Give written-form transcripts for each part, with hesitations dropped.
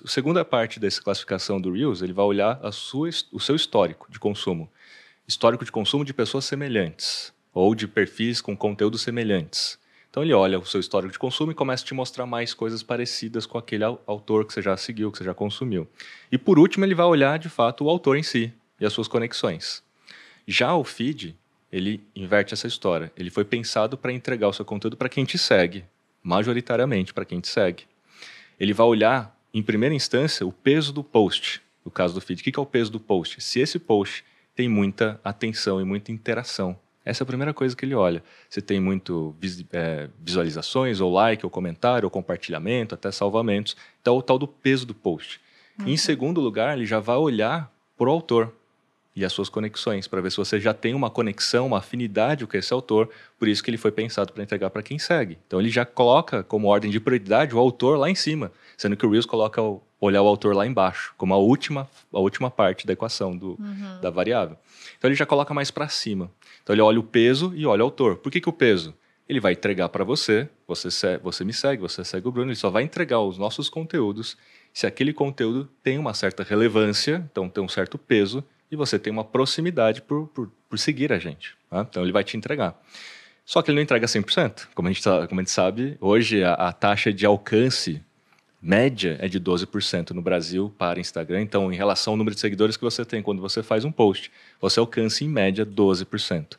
A segunda parte dessa classificação do Reels, ele vai olhar o seu histórico de consumo. Histórico de consumo de pessoas semelhantes ou de perfis com conteúdos semelhantes. Então ele olha o seu histórico de consumo e começa a te mostrar mais coisas parecidas com aquele autor que você já seguiu, que você já consumiu. E por último, ele vai olhar de fato o autor em si e as suas conexões. Já o feed, ele inverte essa história. Ele foi pensado para entregar o seu conteúdo para quem te segue, majoritariamente para quem te segue. Ele vai olhar, em primeira instância, o peso do post. No caso do feed, o que é o peso do post? Se esse post tem muita atenção e muita interação. Essa é a primeira coisa que ele olha. Se tem muito visualizações, ou like, ou comentário, ou compartilhamento, até salvamentos. Então, o tal do peso do post. Em segundo lugar, ele já vai olhar para o autor e as suas conexões, para ver se você já tem uma conexão, uma afinidade com esse autor, por isso que ele foi pensado para entregar para quem segue. Então, ele já coloca como ordem de prioridade o autor lá em cima, sendo que o Reels coloca olhar o autor lá embaixo, como a última parte da equação da variável. Então, ele já coloca mais para cima. Então, ele olha o peso e olha o autor. Por que o peso? Ele vai entregar para você me segue, você segue o Bruno, ele só vai entregar os nossos conteúdos se aquele conteúdo tem uma certa relevância, então tem um certo peso, e você tem uma proximidade por seguir a gente. Tá? Então, ele vai te entregar. Só que ele não entrega 100%. Como a gente sabe, hoje a taxa de alcance média é de 12% no Brasil para Instagram. Então, em relação ao número de seguidores que você tem quando você faz um post, você alcança em média 12%.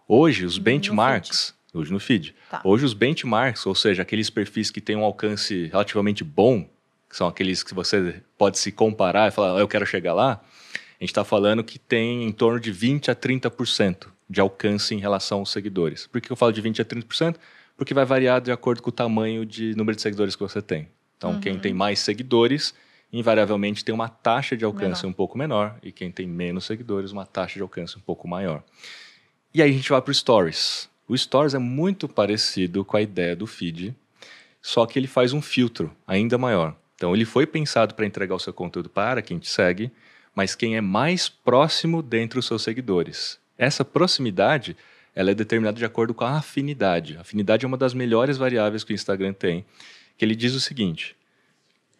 Hoje, os benchmarks... Hoje no feed. Tá. Hoje, os benchmarks, ou seja, aqueles perfis que têm um alcance relativamente bom, que são aqueles que você pode se comparar e falar, eu quero chegar lá, a gente está falando que tem em torno de 20% a 30% de alcance em relação aos seguidores. Por que eu falo de 20% a 30%? Porque vai variar de acordo com o tamanho de número de seguidores que você tem. Então, quem tem mais seguidores, invariavelmente tem uma taxa de alcance um pouco menor, e quem tem menos seguidores, uma taxa de alcance um pouco maior. E aí a gente vai para o Stories. O Stories é muito parecido com a ideia do feed, só que ele faz um filtro ainda maior. Então, ele foi pensado para entregar o seu conteúdo para quem te segue, mas quem é mais próximo dentre os seus seguidores. Essa proximidade, ela é determinada de acordo com a afinidade. A afinidade é uma das melhores variáveis que o Instagram tem, que ele diz o seguinte: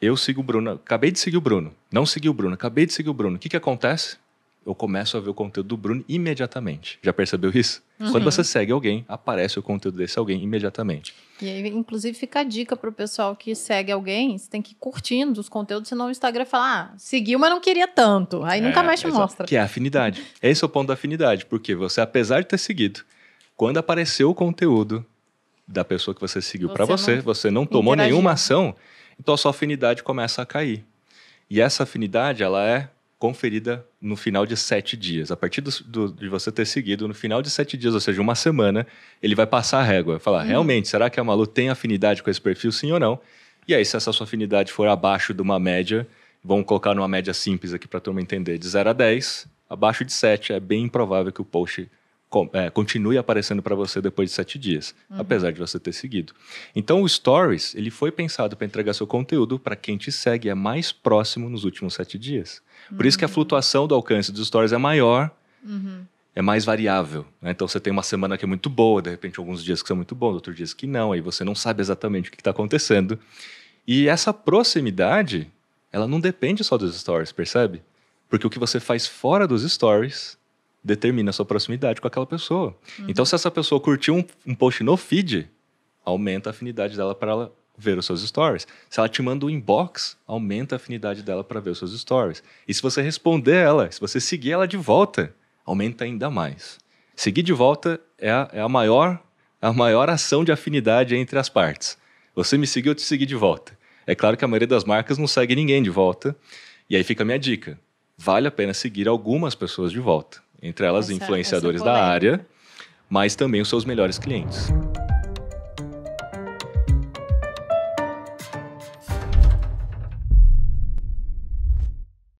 eu sigo o Bruno, acabei de seguir o Bruno, não segui o Bruno, acabei de seguir o Bruno. O que acontece? Eu começo a ver o conteúdo do Bruno imediatamente. Já percebeu isso? Quando você segue alguém, aparece o conteúdo desse alguém imediatamente. E aí, inclusive, fica a dica para o pessoal que segue alguém, você tem que ir curtindo os conteúdos, senão o Instagram fala, seguiu, mas não queria tanto. Aí nunca mais te mostra. Que é a afinidade. Esse é o ponto da afinidade, porque você, apesar de ter seguido, quando apareceu o conteúdo da pessoa que você seguiu para você não tomou nenhuma ação, então a sua afinidade começa a cair. E essa afinidade, ela é conferida no final de 7 dias. A partir de você ter seguido, no final de 7 dias, ou seja, uma semana, ele vai passar a régua. Falar, realmente, será que a Malu tem afinidade com esse perfil, sim ou não? E aí, se essa sua afinidade for abaixo de uma média, vamos colocar numa média simples aqui para a turma entender, de 0 a 10, abaixo de 7, é bem improvável que o post continue aparecendo para você depois de 7 dias, apesar de você ter seguido. Então, o Stories, ele foi pensado para entregar seu conteúdo para quem te segue é mais próximo nos últimos 7 dias. Por isso que a flutuação do alcance dos Stories é maior, é mais variável. Né? Então, você tem uma semana que é muito boa, de repente alguns dias que são muito bons, outros dias que não, aí você não sabe exatamente o que está acontecendo. E essa proximidade, ela não depende só dos Stories, percebe? Porque o que você faz fora dos Stories determina a sua proximidade com aquela pessoa. Então, se essa pessoa curtiu um post no feed, aumenta a afinidade dela para ela ver os seus stories. Se ela te manda um inbox, aumenta a afinidade dela para ver os seus stories. E se você responder ela, se você seguir ela de volta, aumenta ainda mais. Seguir de volta é a maior ação de afinidade entre as partes. Você me seguiu, eu te segui de volta. É claro que a maioria das marcas não segue ninguém de volta. E aí fica a minha dica. Vale a pena seguir algumas pessoas de volta. Entre elas, influenciadores da área, mas também os seus melhores clientes.